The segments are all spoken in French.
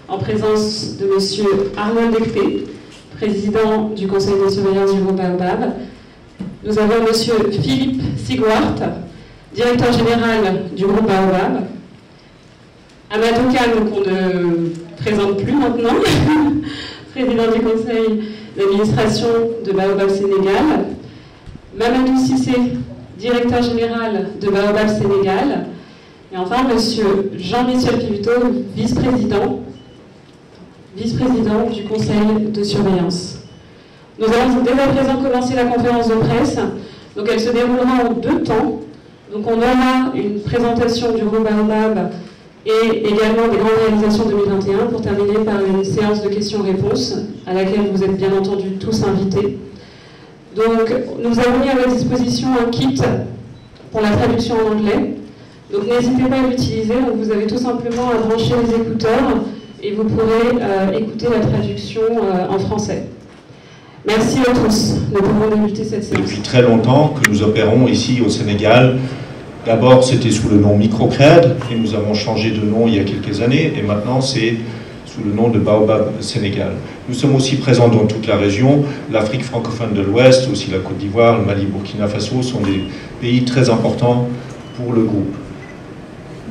en présence de M. Arnold Ekpe, président du conseil de surveillance du groupe Baobab. Nous avons M. Philippe Sigwart, directeur général du groupe Baobab. Amadou Kane, qu'on ne présente plus maintenant, président du conseil d'administration de Baobab Sénégal. Mamadou Cissé, directeur général de Baobab Sénégal. Et enfin, M. Jean-Michel Pivuto, vice-président du conseil de surveillance. Nous allons dès à présent commencer la conférence de presse. Donc elle se déroulera en 2 temps. Donc on aura une présentation du groupe Baobab et également des grandes réalisations 2021 pour terminer par une séance de questions-réponses à laquelle vous êtes bien entendu tous invités. Donc nous avons mis à votre disposition un kit pour la traduction en anglais. Donc n'hésitez pas à l'utiliser. Vous avez tout simplement à brancher les écouteurs et vous pourrez écouter la traduction en français. Merci à tous. Nous pouvons débuter cette séance. Depuis très longtemps que nous opérons ici au Sénégal. D'abord, c'était sous le nom Microcred, et nous avons changé de nom il y a quelques années, et maintenant c'est sous le nom de Baobab Sénégal. Nous sommes aussi présents dans toute la région, l'Afrique francophone de l'Ouest, aussi la Côte d'Ivoire, le Mali, Burkina Faso sont des pays très importants pour le groupe.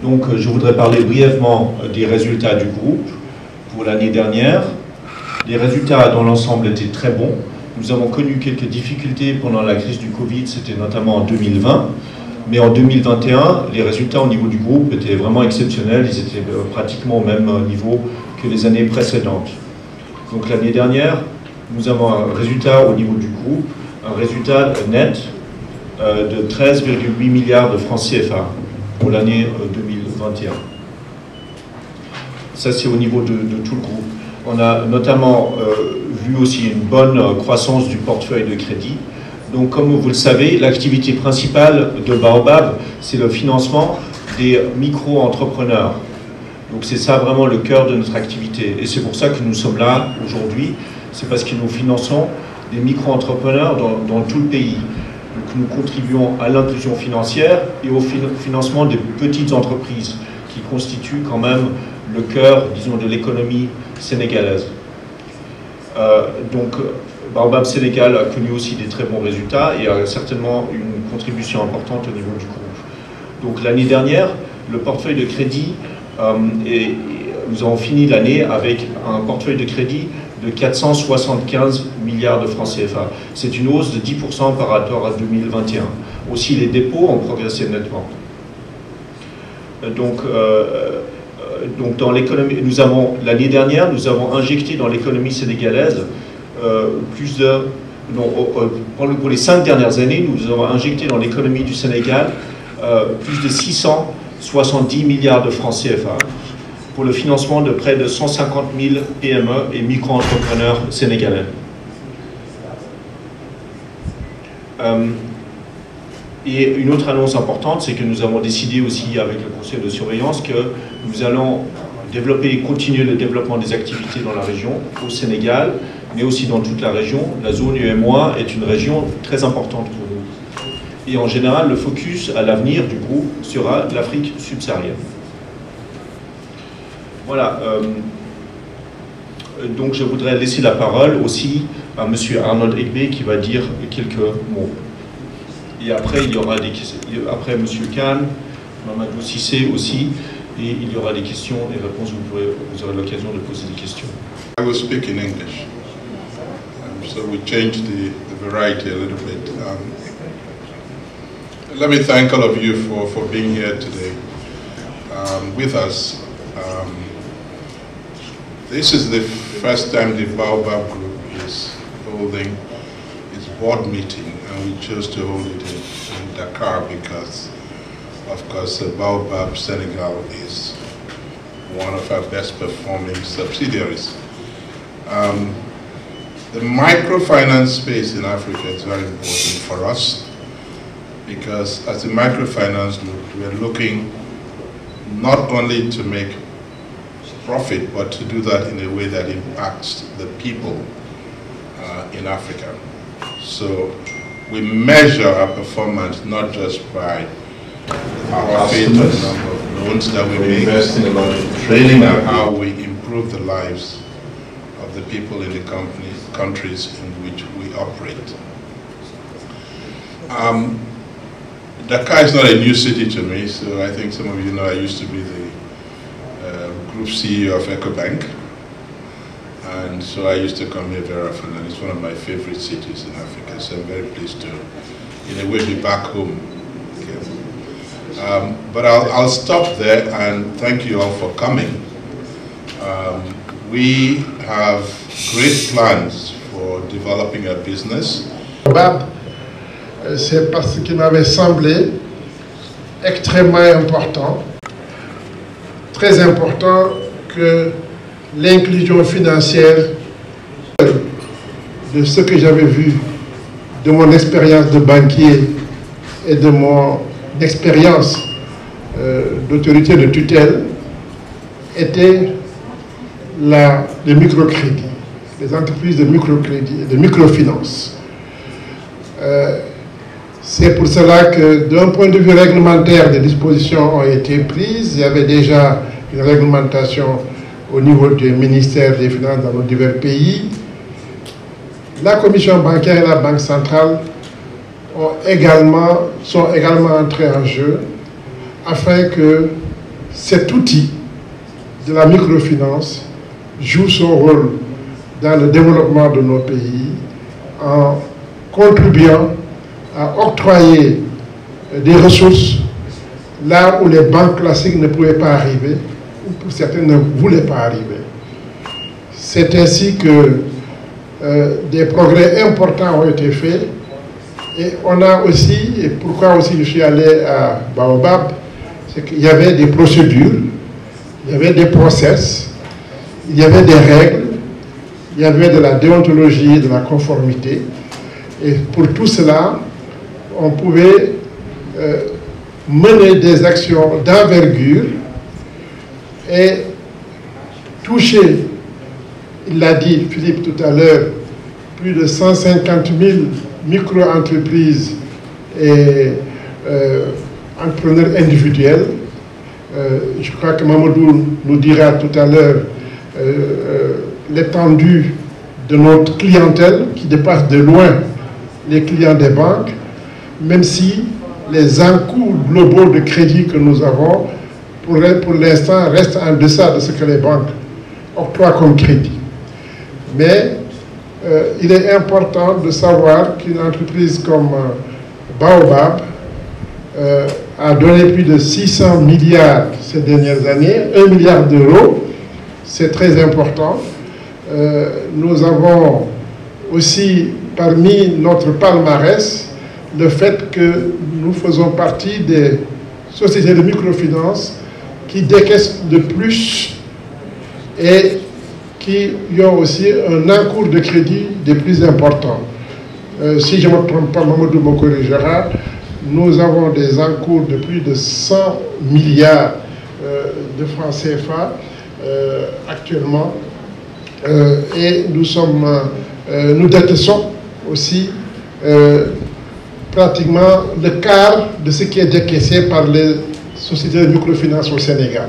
Donc, je voudrais parler brièvement des résultats du groupe pour l'année dernière. Les résultats dans l'ensemble étaient très bons. Nous avons connu quelques difficultés pendant la crise du Covid, c'était notamment en 2020. Mais en 2021, les résultats au niveau du groupe étaient vraiment exceptionnels. Ils étaient pratiquement au même niveau que les années précédentes. Donc l'année dernière, nous avons un résultat au niveau du groupe, un résultat net de 13,8 milliards de francs CFA pour l'année 2021. Ça, c'est au niveau de tout le groupe. On a notamment vu aussi une bonne croissance du portefeuille de crédit. Donc, comme vous le savez, l'activité principale de Baobab, c'est le financement des micro-entrepreneurs. Donc, c'est ça vraiment le cœur de notre activité. Et c'est pour ça que nous sommes là aujourd'hui. C'est parce que nous finançons des micro-entrepreneurs dans tout le pays. Donc, nous contribuons à l'inclusion financière et au financement des petites entreprises qui constituent quand même le cœur, disons, de l'économie sénégalaise. Donc, Baobab Sénégal a connu aussi des très bons résultats et a certainement une contribution importante au niveau du groupe. Donc l'année dernière, le portefeuille de crédit, nous avons fini l'année avec un portefeuille de crédit de 475 milliards de francs CFA. C'est une hausse de 10% par rapport à 2021. Aussi, les dépôts ont progressé nettement. Donc dans l'économie, l'année dernière, nous avons injecté dans l'économie sénégalaise pour les 5 dernières années, nous avons injecté dans l'économie du Sénégal plus de 670 milliards de francs CFA pour le financement de près de 150 000 PME et micro-entrepreneurs sénégalais. Et une autre annonce importante, c'est que nous avons décidé aussi avec le conseil de surveillance que nous allons développer et continuer le développement des activités dans la région, au Sénégal, mais aussi dans toute la région. La zone UEMOA est une région très importante pour nous. Et en général, le focus à l'avenir du groupe sera l'Afrique subsaharienne. Voilà. Donc je voudrais laisser la parole aussi à M. Arnold Ekpe qui va dire quelques mots. Et après, il y aura des questions. Après M. Kane, Mamadou Cissé aussi. Et il y aura des questions et réponses, vous aurez l'occasion de poser des questions. I will speak in English. So we changed the variety a little bit. Let me thank all of you for being here today with us. This is the first time the Baobab Group is holding its board meeting, and we chose to hold it in Dakar because, of course, Baobab Senegal is one of our best performing subsidiaries. The microfinance space in Africa is very important for us because as a microfinance group, we are looking not only to make profit, but to do that in a way that impacts the people in Africa. So we measure our performance not just by our profit or the number of loans that we make, invest in a lot of training and how we improve improve the lives of the people in the countries in which we operate. Dakar is not a new city to me, so I think some of you know I used to be the group CEO of EcoBank, and so I used to come here very often, and it's one of my favorite cities in Africa, so I'm very pleased to, in a way, be back home. Okay. But I'll stop there, and thank you all for coming. We have great plans for developing our business. C'est parce qu'il m'avait semblé extrêmement important, très important, que l'inclusion financière, de ce que j'avais vu, de mon expérience de banquier et de mon expérience d'autorité de tutelle, était le microcrédit, les entreprises de microcrédit et de microfinance. C'est pour cela que, d'un point de vue réglementaire, des dispositions ont été prises. Il y avait déjà une réglementation au niveau du ministère des Finances dans nos divers pays. La Commission bancaire et la Banque centrale sont également entrées en jeu afin que cet outil de la microfinance joue son rôle dans le développement de nos pays en contribuant à octroyer des ressources là où les banques classiques ne pouvaient pas arriver, ou pour certains ne voulaient pas arriver. C'est ainsi que des progrès importants ont été faits, et on a aussi, et pourquoi aussi je suis allé à Baobab, c'est qu'il y avait des procédures, il y avait des process, il y avait des règles, il y avait de la déontologie, de la conformité, et pour tout cela, on pouvait mener des actions d'envergure et toucher, il l'a dit Philippe tout à l'heure, plus de 150 000 micro-entreprises et entrepreneurs individuels. Je crois que Mamadou nous dira tout à l'heure l'étendue de notre clientèle qui dépasse de loin les clients des banques, même si les encours globaux de crédit que nous avons, pour l'instant, restent en deçà de ce que les banques octroient comme crédit. Mais il est important de savoir qu'une entreprise comme Baobab a donné plus de 600 milliards ces dernières années, 1 milliard d'euros, c'est très important. Nous avons aussi parmi notre palmarès le fait que nous faisons partie des sociétés de microfinance qui décaissent le plus et qui ont aussi un encours de crédit des plus importants. Si je ne me trompe pas, Mamadou me corrigera, nous avons des encours de plus de 100 milliards de francs CFA actuellement, et nous décaissons aussi pratiquement le quart de ce qui est décaissé par les sociétés de microfinance au Sénégal.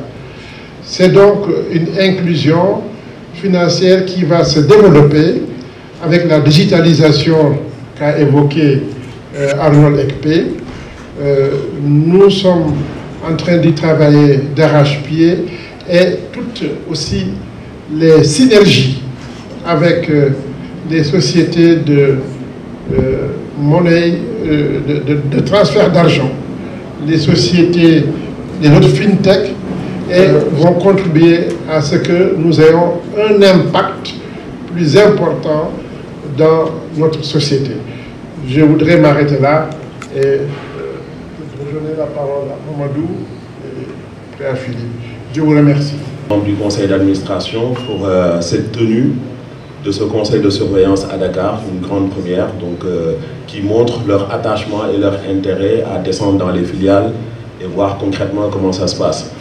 C'est donc une inclusion financière qui va se développer avec la digitalisation qu'a évoqué Arnold Ekpe. Nous sommes en train d'y travailler d'arrache-pied, et toutes aussi les synergies avec les sociétés de monnaie, de transfert d'argent, les sociétés, les autres fintech, et vont contribuer à ce que nous ayons un impact plus important dans notre société. Je voudrais m'arrêter là et donner la parole à Mamadou et à Philippe. Je vous remercie. Du conseil d'administration pour cette tenue de ce conseil de surveillance à Dakar, une grande première, donc, qui montre leur attachement et leur intérêt à descendre dans les filiales et voir concrètement comment ça se passe.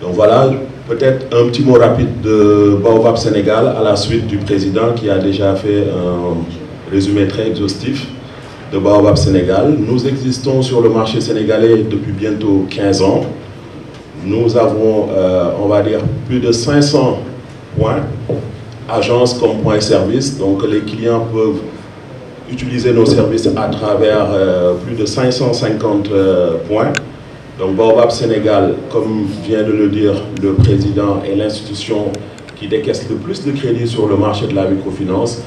Donc voilà, peut-être un petit mot rapide de Baobab Sénégal à la suite du président qui a déjà fait un résumé très exhaustif de Baobab Sénégal. Nous existons sur le marché sénégalais depuis bientôt 15 ans. Nous avons, on va dire, plus de 500 points, agences comme point service. Donc les clients peuvent utiliser nos services à travers plus de 550 points. Donc Baobab Sénégal, comme vient de le dire le président, est l'institution qui décaisse le plus de crédits sur le marché de la microfinance.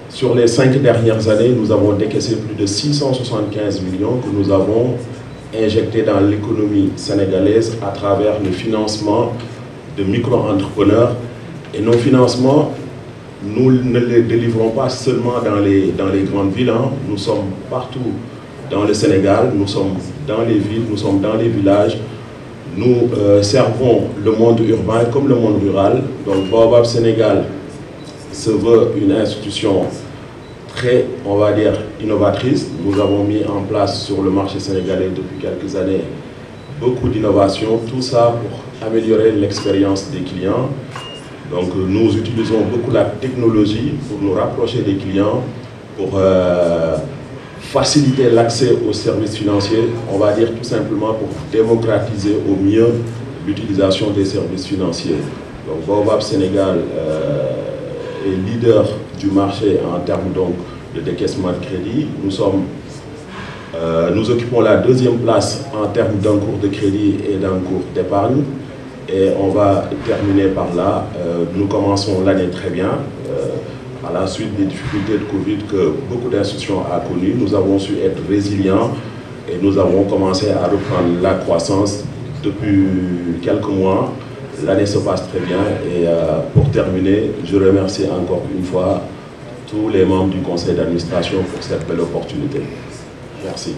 Sur les 5 dernières années, nous avons décaissé plus de 675 millions que nous avons injectés dans l'économie sénégalaise à travers le financement de micro-entrepreneurs. Et nos financements, nous ne les délivrons pas seulement dans les grandes villes. Nous sommes partout dans le Sénégal, nous sommes dans les villes, nous sommes dans les villages. Nous servons le monde urbain comme le monde rural. Donc Baobab Sénégal se veut une institution très, on va dire, innovatrice. Nous avons mis en place sur le marché sénégalais depuis quelques années beaucoup d'innovations, tout ça pour améliorer l'expérience des clients. Donc nous utilisons beaucoup la technologie pour nous rapprocher des clients, pour faciliter l'accès aux services financiers, on va dire tout simplement pour démocratiser au mieux l'utilisation des services financiers. Donc Baobab Sénégal est leader du marché en termes donc, de décaissement de crédit. Nous occupons la 2e place en termes d'encours de crédit et d'encours d'épargne. Et on va terminer par là. Nous commençons l'année très bien. À la suite des difficultés de Covid que beaucoup d'institutions ont connues, nous avons su être résilients et nous avons commencé à reprendre la croissance depuis quelques mois. L'année se passe très bien et pour terminer, je remercie encore une fois tous les membres du conseil d'administration pour cette belle opportunité. Merci.